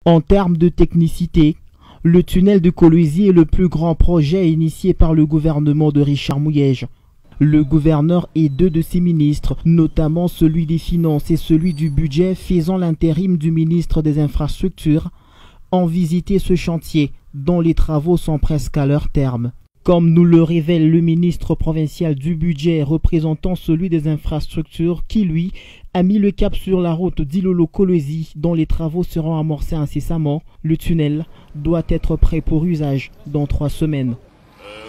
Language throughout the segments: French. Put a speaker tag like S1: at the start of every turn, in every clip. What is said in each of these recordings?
S1: En termes de technicité, le tunnel de Kolwezi est le plus grand projet initié par le gouvernement de Richard Mouyej. Le gouverneur et deux de ses ministres, notamment celui des Finances et celui du Budget, faisant l'intérim du ministre des Infrastructures, ont visité ce chantier, dont les travaux sont presque à leur terme. Comme nous le révèle le ministre provincial du Budget représentant celui des Infrastructures qui, lui, a mis le cap sur la route d'Ilolo-Kolwezi dont les travaux seront amorcés incessamment, le tunnel doit être prêt pour usage dans 3 semaines.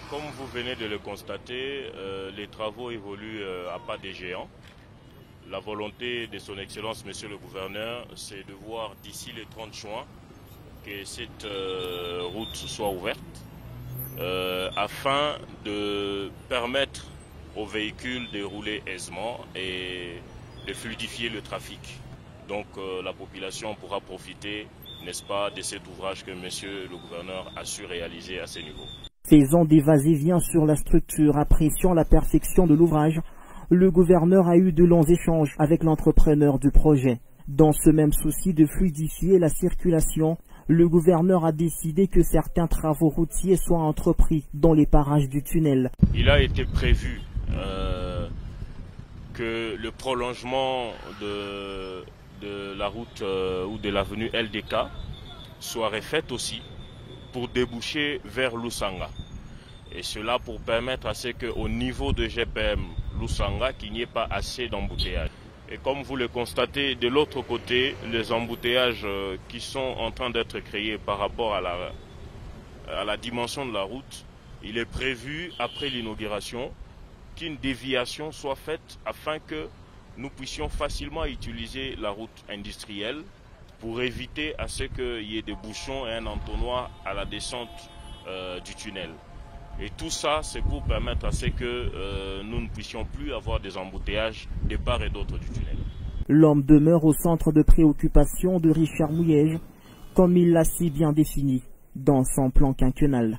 S2: Comme vous venez de le constater, les travaux évoluent à pas des géants. La volonté de son Excellence, Monsieur le Gouverneur, c'est de voir d'ici le 30 juin que cette route soit ouverte. Afin de permettre aux véhicules de rouler aisément et de fluidifier le trafic. Donc la population pourra profiter, n'est-ce pas, de cet ouvrage que monsieur le gouverneur a su réaliser à ce niveau.
S1: Faisant des va-et-vient sur la structure, appréciant la perfection de l'ouvrage, le gouverneur a eu de longs échanges avec l'entrepreneur du projet. Dans ce même souci de fluidifier la circulation, le gouverneur a décidé que certains travaux routiers soient entrepris dans les parages du tunnel.
S2: Il a été prévu que le prolongement de la route ou de l'avenue LDK soit refait aussi pour déboucher vers Lusanga. Et cela pour permettre à ce qu'au niveau de GPM Lusanga, qu'il n'y ait pas assez d'embouteillages. Et comme vous le constatez, de l'autre côté, les embouteillages qui sont en train d'être créés par rapport à la dimension de la route, il est prévu, après l'inauguration, qu'une déviation soit faite afin que nous puissions facilement utiliser la route industrielle pour éviter à ce qu'il y ait des bouchons et un entonnoir à la descente du tunnel. Et tout ça, c'est pour permettre à ce que nous ne puissions plus avoir des embouteillages de part et d'autre du tunnel.
S1: L'homme demeure au centre de préoccupation de Richard Mouyej, comme il l'a si bien défini dans son plan quinquennal.